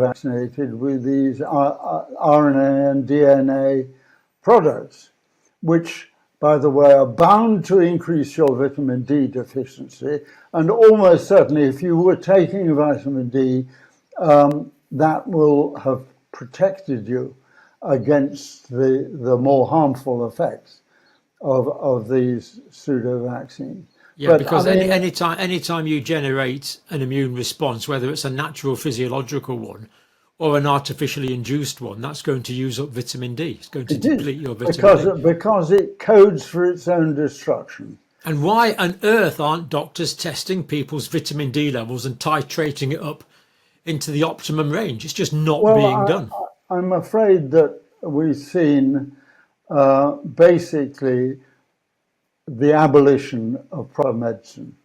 vaccinated with these RNA and DNA products, which, by the way, are bound to increase your vitamin D deficiency. And almost certainly, if you were taking vitamin D, that will have protected you against the more harmful effects of these pseudo vaccines. Yeah, but because anytime you generate an immune response, whether it's a natural physiological one or an artificially induced one, that's going to use up vitamin D. It's going to deplete your vitamin D. Because it codes for its own destruction. And why on earth aren't doctors testing people's vitamin D levels and titrating it up into the optimum range? It's just not being done. I'm afraid that we've seen basically the abolition of medicine.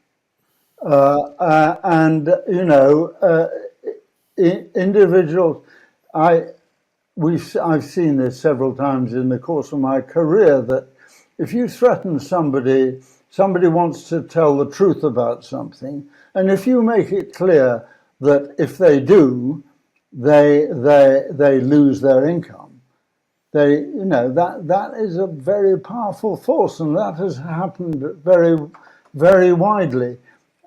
Individuals, I've seen this several times in the course of my career, that if you threaten somebody wants to tell the truth about something, and if you make it clear that if they do, they lose their income. That is a very powerful force, and that has happened very, very widely.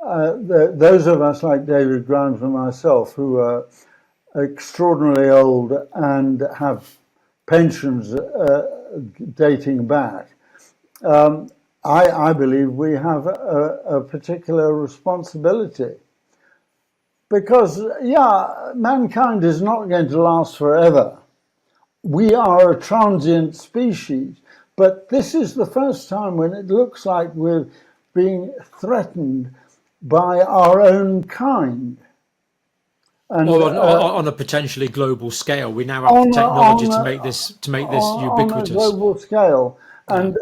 Those of us like David Grimes and myself, who are extraordinarily old and have pensions dating back, I believe we have a particular responsibility. Because, mankind is not going to last forever. We are a transient species, but this is the first time when it looks like we're being threatened by our own kind. And on a potentially global scale, we now have the technology to make this ubiquitous. On a global scale, and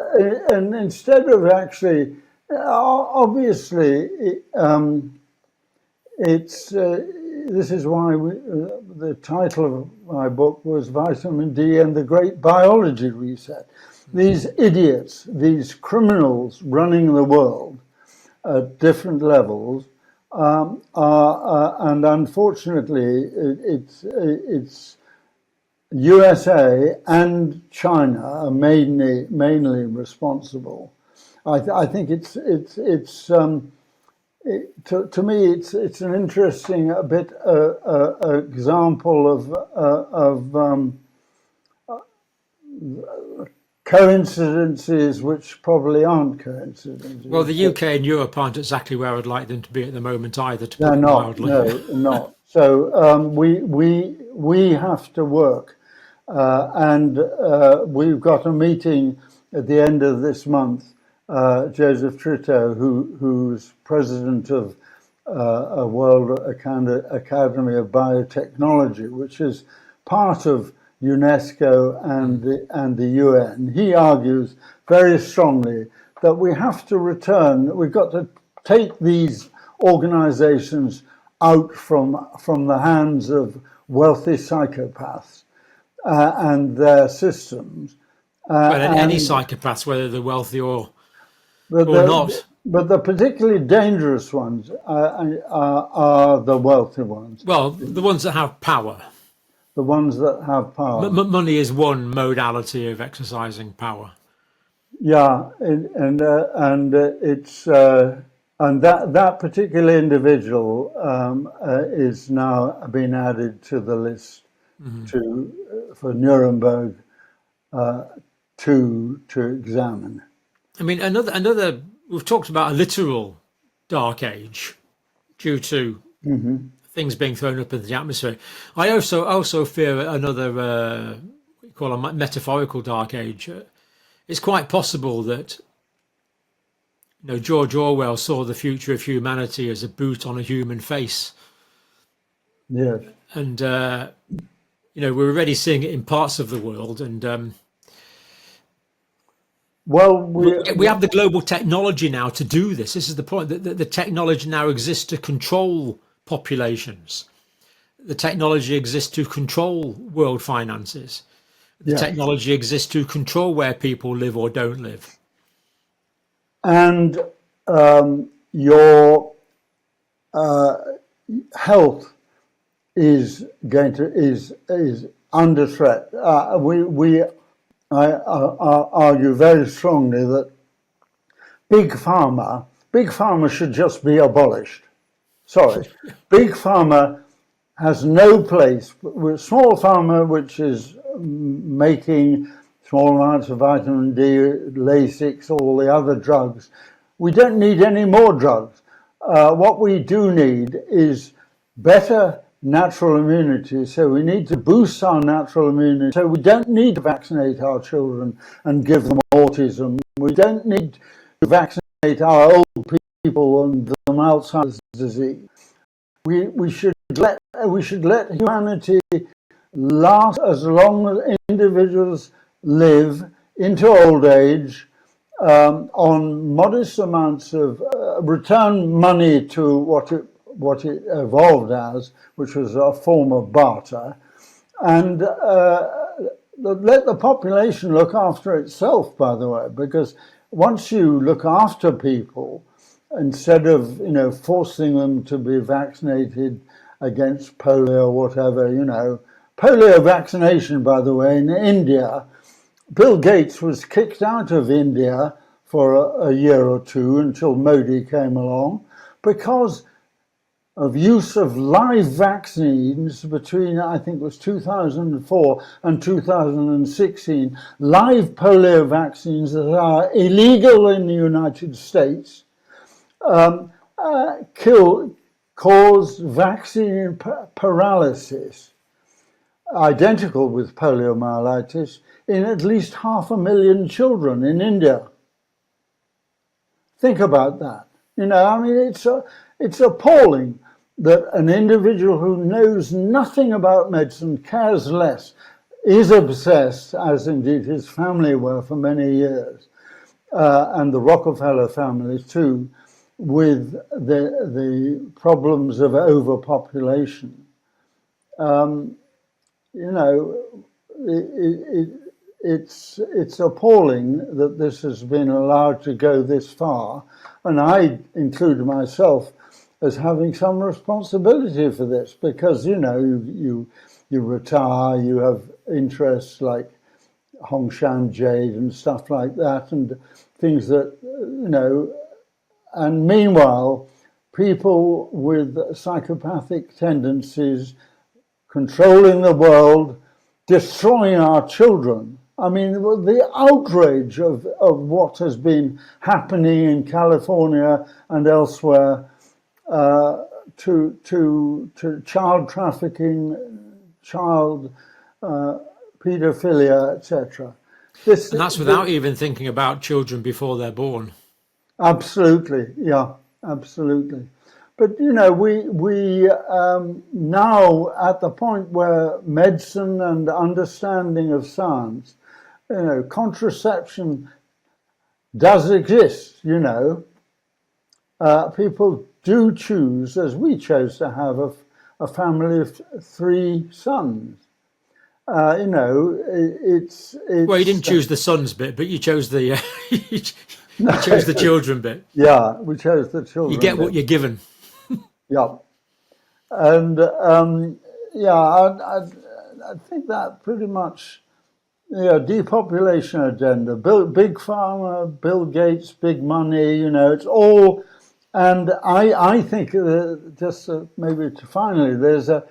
instead of actually, obviously, this is why the title of my book was Vitamin D and the Great Biology Reset. These idiots, these criminals running the world at different levels, and unfortunately, it's USA and China are mainly responsible. I think to me, it's an interesting example of coincidences which probably aren't coincidences. Well, the UK and Europe aren't exactly where I'd like them to be at the moment either. To put it not. Mildly. No, not. So we have to work, and we've got a meeting at the end of this month. Joseph Trito, who's president of a World Academy of Biotechnology, which is part of UNESCO and the UN. He argues very strongly that we have to return. We've got to take these organizations out from the hands of wealthy psychopaths and their systems. But any psychopaths, whether they're wealthy or not. But the particularly dangerous ones are the wealthy ones. Well, the ones that have power. The ones that have power. Money is one modality of exercising power. Yeah, and it's and that particular individual is now being added to the list for Nuremberg to examine. I mean, another. We've talked about a literal dark age due to things being thrown up into the atmosphere. I also fear another what you call a metaphorical dark age. It's quite possible that George Orwell saw the future of humanity as a boot on a human face. Yes, and we're already seeing it in parts of the world, and. Well, we have the global technology now to do this. This is the point. The technology now exists to control populations. The technology exists to control world finances. The technology exists to control where people live or don't live. And your health is under threat. I argue very strongly that big pharma should just be abolished. Sorry, big pharma has no place. With small pharma, which is making small amounts of vitamin D, Lasix, all the other drugs, we don't need any more drugs. What we do need is better natural immunity. So we need to boost our natural immunity. So we don't need to vaccinate our children and give them autism. We don't need to vaccinate our old people and give them Alzheimer's disease. We should let humanity last as long as individuals live into old age, on modest amounts of return money to what it evolved as, which was a form of barter, and let the population look after itself, by the way, because once you look after people, instead of, forcing them to be vaccinated against polio or whatever, polio vaccination, by the way, in India, Bill Gates was kicked out of India for a year or two until Modi came along because of use of live vaccines between, I think it was 2004 and 2016, live polio vaccines that are illegal in the United States, caused vaccine paralysis, identical with poliomyelitis, in at least 500,000 children in India. Think about that. It's appalling that an individual who knows nothing about medicine, cares less, is obsessed, as indeed his family were for many years, and the Rockefeller family too, with the problems of overpopulation. It's appalling that this has been allowed to go this far, and I include myself as having some responsibility for this, because you retire, you have interests like Hongshan Jade and stuff like that, and things that and meanwhile people with psychopathic tendencies controlling the world, destroying our children. I mean, the outrage of what has been happening in California and elsewhere to child trafficking, child paedophilia, etc. And that's without even thinking about children before they're born. Absolutely, yeah, absolutely. But we now at the point where medicine and understanding of science, contraception does exist. People do choose, as we chose to have, a family of 3 sons. It's well, you didn't choose the sons bit, but you chose the you chose the children bit. Yeah, we chose the children. You get what you're given. Yeah, and I think that pretty much, depopulation agenda, big pharma, Bill Gates, big money, it's all, and I think maybe finally, there's a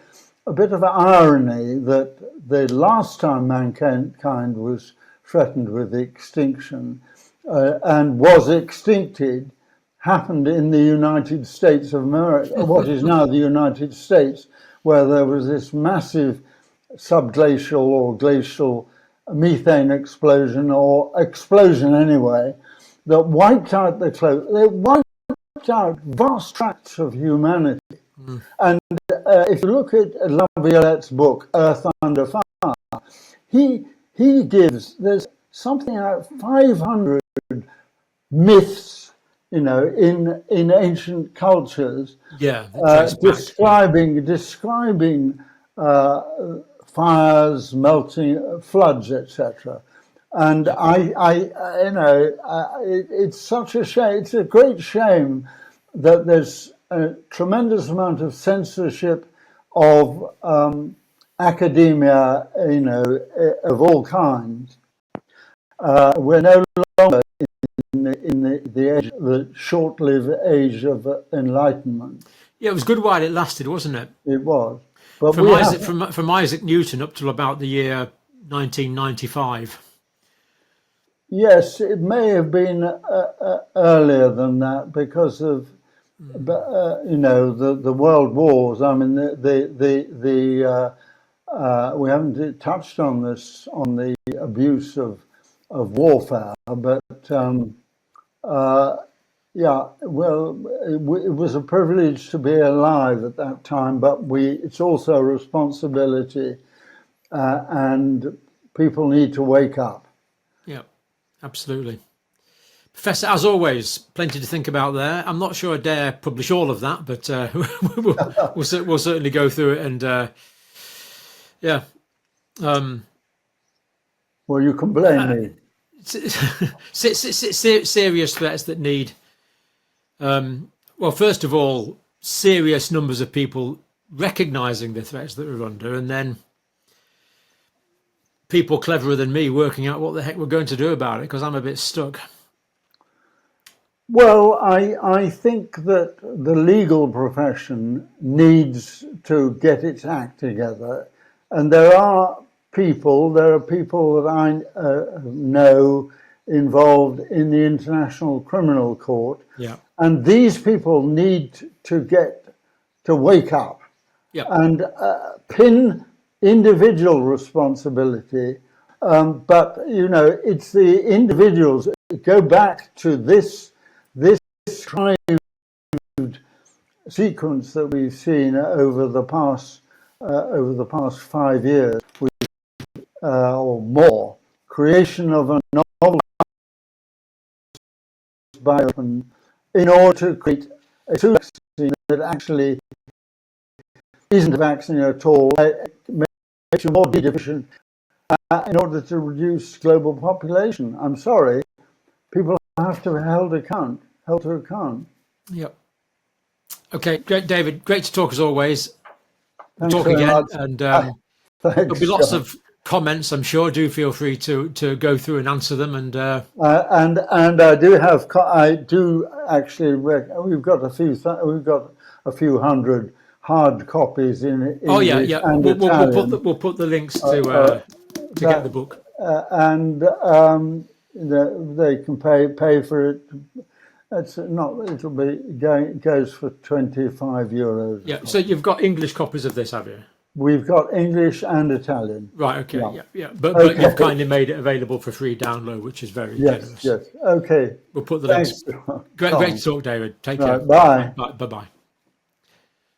bit of irony that the last time mankind was threatened with extinction and was extincted happened in the United States of America, what is now the United States, where there was this massive subglacial or glacial methane explosion, or explosion anyway, that wiped out they wiped out vast tracts of humanity. And if you look at Lavallette's book, Earth Under Fire, he gives, there's something like 500 myths, in ancient cultures, describing fires, melting, floods, etc. And it's such a shame. It's a great shame that there's a tremendous amount of censorship of academia, of all kinds. We're no longer in the age, the short-lived age of enlightenment. Yeah, it was good while it lasted, wasn't it? It was, but From Isaac Newton up till about the year 1995. yes, it may have been earlier than that because of the world wars. I mean, we haven't touched on this, on the abuse of warfare, but yeah, well, it was a privilege to be alive at that time, but it's also a responsibility, and people need to wake up. Yeah, absolutely. Professor, as always, plenty to think about there. I'm not sure I dare publish all of that, but we'll certainly go through it. And yeah. Well, you can blame me. Serious threats that need, well, first of all, serious numbers of people recognising the threats that we're under, and then people cleverer than me working out what the heck we're going to do about it, because I'm a bit stuck. Well, I think that the legal profession needs to get its act together, and there are people that I know involved in the International Criminal Court, Yeah. and these people need to wake up, Yeah. and pin individual responsibility, but it's the individuals. Go back to this crime sequence that we've seen over the past 5 years, or more. Creation of a novel bioweapon in order to create a vaccine that actually isn't a vaccine at all, makes you more deficient, in order to reduce global population. I'm sorry, people have to be held to account. Yep. Okay, great, David. Great to talk as always. Thanks Talk very again, much. and Thanks, there'll be lots John. of comments. I'm sure. Do feel free to go through and answer them. And and I do have. I do actually. We've got a few hundred hard copies in English. oh yeah. And We'll put the links to get the book. And they can pay for it. It's not. It'll be goes for €25. Yeah. So you've got English copies of this, have you? We've got English and Italian. Right. Okay. Yeah. Yeah. But Okay. you've kindly made it available for free download, which is very generous. Yes. Okay. We'll put the Thanks. links. Great to talk, David. Take care. Right, bye. Bye. Bye.